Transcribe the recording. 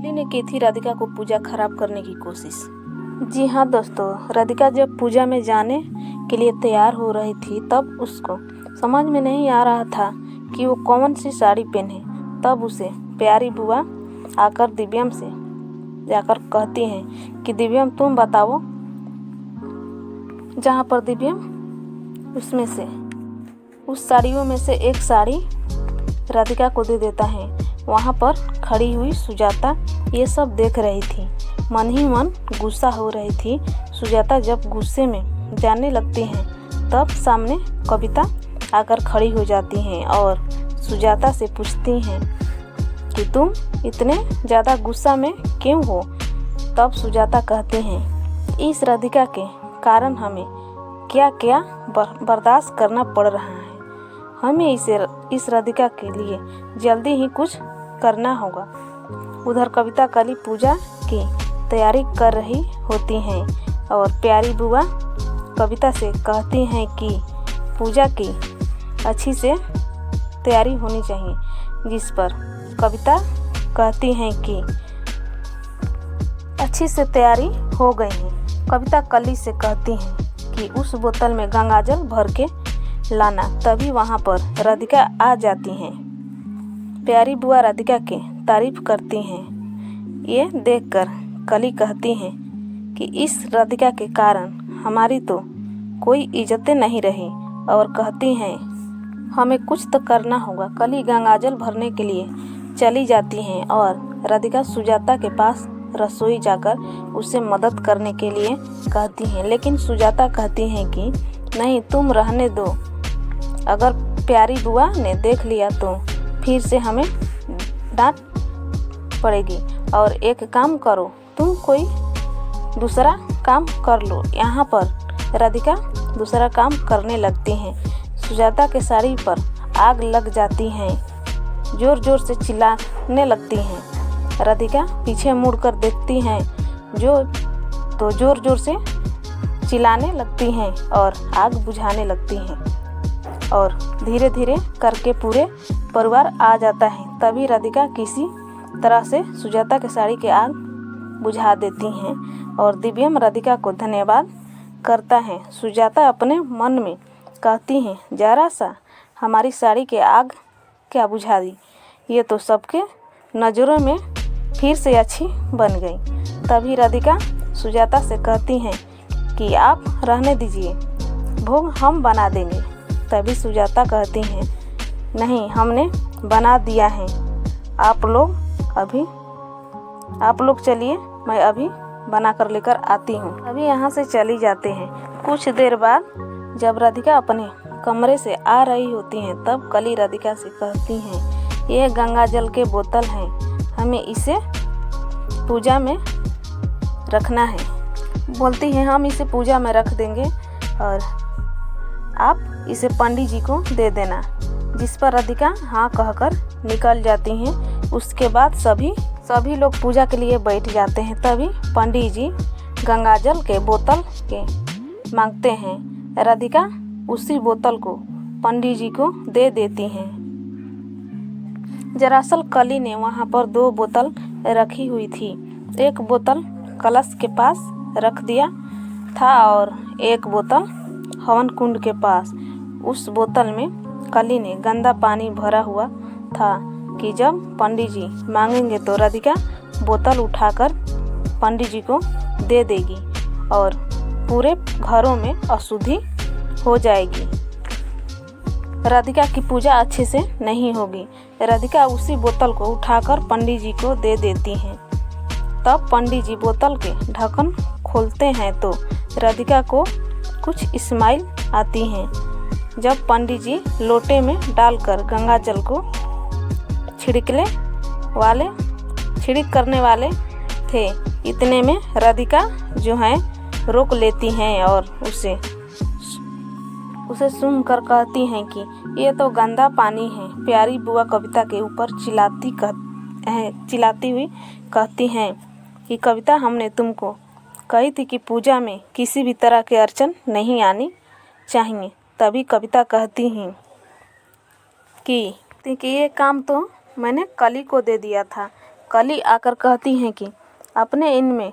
कली ने की थी राधिका को पूजा खराब करने की कोशिश। जी हाँ दोस्तों, राधिका जब पूजा में जाने के लिए तैयार हो रही थी तब उसको समझ में नहीं आ रहा था कि वो कौन सी साड़ी पहने। तब उसे प्यारी बुआ आकर दिव्यम से जाकर कहती हैं कि दिव्यम तुम बताओ। जहाँ पर दिव्यम उसमें से उस साड़ियों में से एक साड़ी राधिका को दे देता है। वहाँ पर खड़ी हुई सुजाता ये सब देख रही थी, मन ही मन गुस्सा हो रही थी। सुजाता जब गुस्से में जाने लगती हैं तब सामने कविता आकर खड़ी हो जाती हैं और सुजाता से पूछती हैं कि तुम इतने ज़्यादा गुस्सा में क्यों हो। तब सुजाता कहते हैं इस राधिका के कारण हमें क्या क्या बर्दाश्त करना पड़ रहा है। हमें इस राधिका के लिए जल्दी ही कुछ करना होगा। उधर कविता कली पूजा की तैयारी कर रही होती हैं और प्यारी बुआ कविता से कहती हैं कि पूजा की अच्छी से तैयारी होनी चाहिए, जिस पर कविता कहती हैं कि अच्छी से तैयारी हो गई है। कविता कली से कहती हैं कि उस बोतल में गंगाजल भर के लाना। तभी वहाँ पर राधिका आ जाती हैं। प्यारी बुआ राधिका की तारीफ करती हैं। ये देखकर कली कहती हैं कि इस राधिका के कारण हमारी तो कोई इज्जतें नहीं रही और कहती हैं हमें कुछ तो करना होगा। कली गंगाजल भरने के लिए चली जाती हैं और राधिका सुजाता के पास रसोई जाकर उसे मदद करने के लिए कहती हैं, लेकिन सुजाता कहती हैं कि नहीं, तुम रहने दो। अगर प्यारी बुआ ने देख लिया तो फिर से हमें डांट पड़ेगी। और एक काम करो, तुम कोई दूसरा काम कर लो। यहाँ पर राधिका दूसरा काम करने लगती हैं। सुजाता के साड़ी पर आग लग जाती हैं, जोर जोर से चिल्लाने लगती हैं। राधिका पीछे मुड़कर देखती हैं तो जोर जोर से चिल्लाने लगती हैं और आग बुझाने लगती हैं और धीरे धीरे करके पूरे परिवार आ जाता है। तभी राधिका किसी तरह से सुजाता के साड़ी के आग बुझा देती हैं और दिव्यम राधिका को धन्यवाद करता है। सुजाता अपने मन में कहती हैं जरा सा हमारी साड़ी के आग क्या बुझा दी, ये तो सबके नज़रों में फिर से अच्छी बन गई। तभी राधिका सुजाता से कहती हैं कि आप रहने दीजिए, भोग हम बना देंगे। तभी सुजाता कहती हैं नहीं, हमने बना दिया है, आप लोग चलिए, मैं अभी बना कर लेकर आती हूँ। अभी यहाँ से चली जाते हैं। कुछ देर बाद जब राधिका अपने कमरे से आ रही होती हैं तब कली राधिका से कहती हैं यह गंगाजल के बोतल हैं, हमें इसे पूजा में रखना है। बोलती हैं हम इसे पूजा में रख देंगे और आप इसे पंडित जी को दे देना। जिस पर राधिका हाँ कहकर निकल जाती हैं। उसके बाद सभी लोग पूजा के लिए बैठ जाते हैं। तभी पंडित जी गंगाजल के बोतल के मांगते हैं। राधिका उसी बोतल को पंडित जी को दे देती हैं। दरअसल कली ने वहाँ पर 2 बोतल रखी हुई थी। एक बोतल कलश के पास रख दिया था और एक बोतल हवन कुंड के पास। उस बोतल में कली ने गंदा पानी भरा हुआ था कि जब पंडित जी मांगेंगे तो राधिका बोतल उठाकर पंडित जी को दे देगी और पूरे घरों में अशुद्धि हो जाएगी। राधिका की पूजा अच्छे से नहीं होगी। राधिका उसी बोतल को उठाकर पंडित जी को दे देती हैं। तब पंडित जी बोतल के ढक्कन खोलते हैं तो राधिका को कुछ स्माइल आती हैं। जब पंडित जी लोटे में डालकर गंगाजल को छिड़क करने वाले थे, इतने में राधिका जो है रोक लेती हैं और उसे सुनकर कहती हैं कि ये तो गंदा पानी है। प्यारी बुआ कविता के ऊपर चिल्लाती हुई कहती हैं कि कविता, हमने तुमको कही थी कि पूजा में किसी भी तरह के अड़चन नहीं आनी चाहिए। तभी कविता कहती हैं कि ये काम तो मैंने कली को दे दिया था, कली आकर कहती है कि अपने इनमें